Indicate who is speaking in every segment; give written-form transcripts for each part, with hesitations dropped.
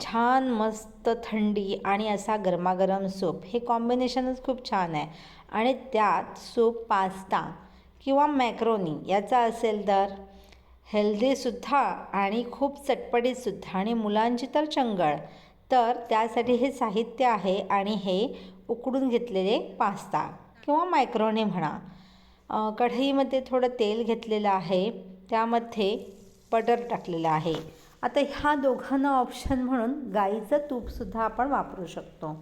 Speaker 1: छान मस्त थंडी आणि असा गरमागरम सूप, हे कॉम्बिनेशनच खूप छान आहे. आणि त्यात सूप पास्ता किंवा मॅक्रोनी याचा असेल तर हेल्दीसुद्धा आणि खूप चटपटीतसुद्धा आणि मुलांची तर चंगळ. तर त्यासाठी हे साहित्य आहे आणि हे उकडून घेतलेले पास्ता किंवा मॅक्रोनी म्हणा. कढईमध्ये थोडं तेल घेतलेलं आहे, त्यामध्ये बटर टाकलेलं आहे. आता ह्या दोघांना ऑप्शन म्हणून गाईचं तूपसुद्धा आपण वापरू शकतो.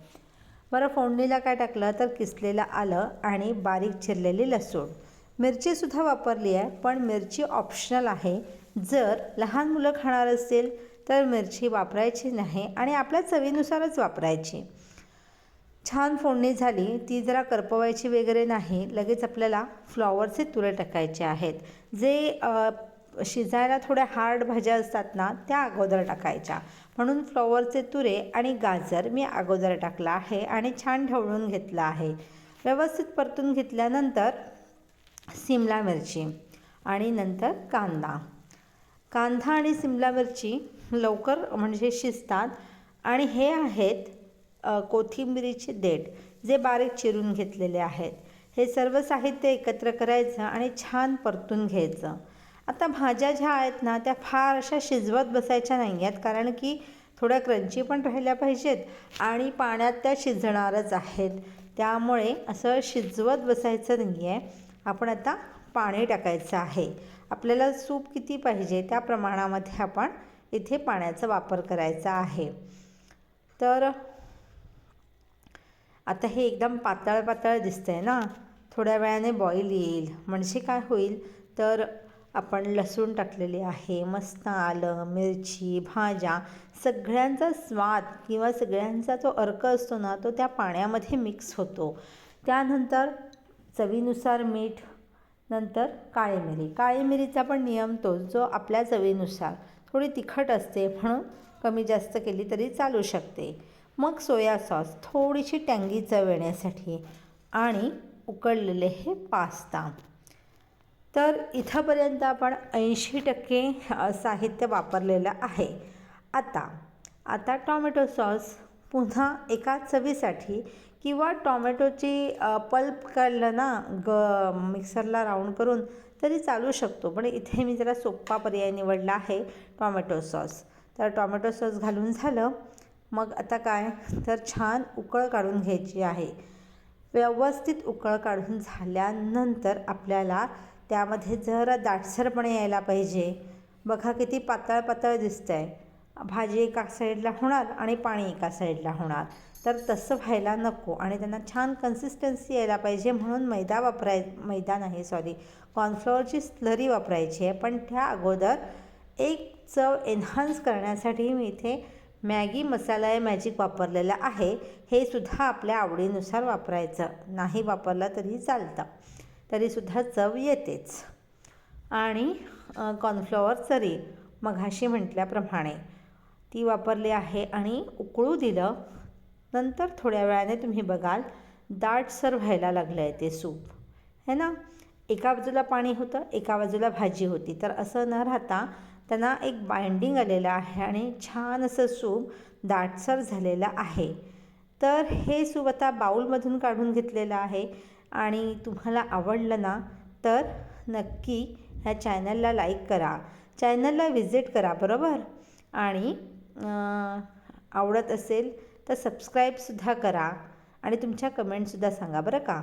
Speaker 1: बरं, फोडणीला काय टाकलं तर किसलेलं आलं आणि बारीक चिरलेली लसूण, मिरचीसुद्धा वापरली आहे, पण मिरची ऑप्शनल आहे. जर लहान मुलं खाणार असतील तर मिरची वापरायची नाही आणि आपल्या चवीनुसारच वापरायची. छान फोडणी झाली, ती जरा करपवायची वगैरे नाही. लगेच आपल्याला फ्लॉवरचे तुरे टाकायचे आहेत. जे शिजायला थोड्या हार्ड भाज्या असतात ना, त्या अगोदर टाकायच्या. म्हणून फ्लॉवरचे तुरे आणि गाजर मी अगोदर टाकला आहे आणि छान ढवळून घेतलं आहे. व्यवस्थित परतून घेतल्यानंतर सिमला मिरची आणि नंतर कांदा आणि सिमला मिरची लवकर म्हणजे शिजतात. आणि हे आहेत कोथिंबिरीचे देठ, जे बारीक चिरून घेतलेले आहेत. हे सर्व साहित्य एकत्र करायचं आणि छान परतून घ्यायचं. आता भाज्या ज्या आहेत ना, त्या फार अशा शिजवत बसायच्या नाही आहेत, कारण की थोड्या क्रंची पण राहिल्या पाहिजेत आणि पाण्यात त्या शिजणारच आहेत. त्यामुळे असं शिजवत बसायचं नाही आहे. आपण आता पाणी टाकायचं आहे. आपल्याला सूप किती पाहिजे त्या प्रमाणामध्ये आपण इथे पाण्याचा वापर करायचा आहे. तर आता हे एकदम पातळ पातळ दिसतंय ना, थोड्या वेळाने बॉईल येईल. म्हणजे काय होईल तर आपण लसूण टाकलेले आहे, मस्त आलं, मिरची, भाज्या सगळ्यांचा स्वाद किंवा सगळ्यांचा जो अर्क असतो ना, तो त्या पाण्यामध्ये मिक्स होतो. त्यानंतर चवीनुसार मीठ, नंतर काळी मिरीचा पण नियम तोच, जो आपल्या चवीनुसार. थोडी तिखट असते म्हणून कमी जास्त केली तरी चालू शकते. मग सोया सॉस, थोडीशी टँगी चव येण्यासाठी, आणि उकळलेले हे पास्ता. तर इथंपर्यंत आपण 80% साहित्य वापरलेलं आहे. आता टॉमॅटो सॉस पुन्हा एका चवीसाठी, किंवा टॉमॅटोची पल्प काढलं ना मिक्सरला राऊंड करून तरी चालू शकतो, पण इथे मी जरा सोपा पर्याय निवडला आहे, टॉमॅटो सॉस. तर टॉमॅटो सॉस घालून झालं. मग आता काय तर छान उकळ काढून घ्यायची आहे. व्यवस्थित उकळ काढून झाल्यानंतर आपल्याला त्यामध्ये जरा दाटसरपणे यायला पाहिजे. बघा किती पातळ पातळ दिसतंय. भाजी एका साईडला होणार आणि पाणी एका साईडला होणार, तर तसं व्हायला नको. आणि त्यांना छान कन्सिस्टन्सी यायला पाहिजे म्हणून कॉर्नफ्लॉवरची स्लरी वापरायची आहे. पण त्या अगोदर एक चव एन्हान्स करण्यासाठी मी इथे मॅगी मसाला मॅजिक वापरलेला आहे. हे सुद्धा आपल्या आवडीनुसार वापरायचं, नाही वापरलं तरी चालतं, तरीसुद्धा चव येतेच. आणि कॉर्नफ्लॉवर चरी मघाशी म्हटल्याप्रमाणे ती वापरली आहे आणि उकळू दिलं. नंतर थोड्या वेळाने तुम्ही बघाल दाटसर व्हायला लागलं आहे ते सूप, है ना. एका बाजूला पाणी होतं, एका बाजूला भाजी होती. तर असं न राहता त्यांना एक बाइंडिंग आलेलं आहे आणि छान असं सूप दाटसर झालेलं आहे. तर हे सूप आता बाऊलमधून काढून घेतलेलं आहे. आणि तुम्हाला आवडलं ना तर नक्की ह्या चॅनलला लाईक करा, चॅनलला व्हिजिट करा, बरोबर. आणि आवडत असेल तर सबस्क्राईबसुद्धा करा आणि तुमच्या कमेंटसुद्धा सांगा बरं का.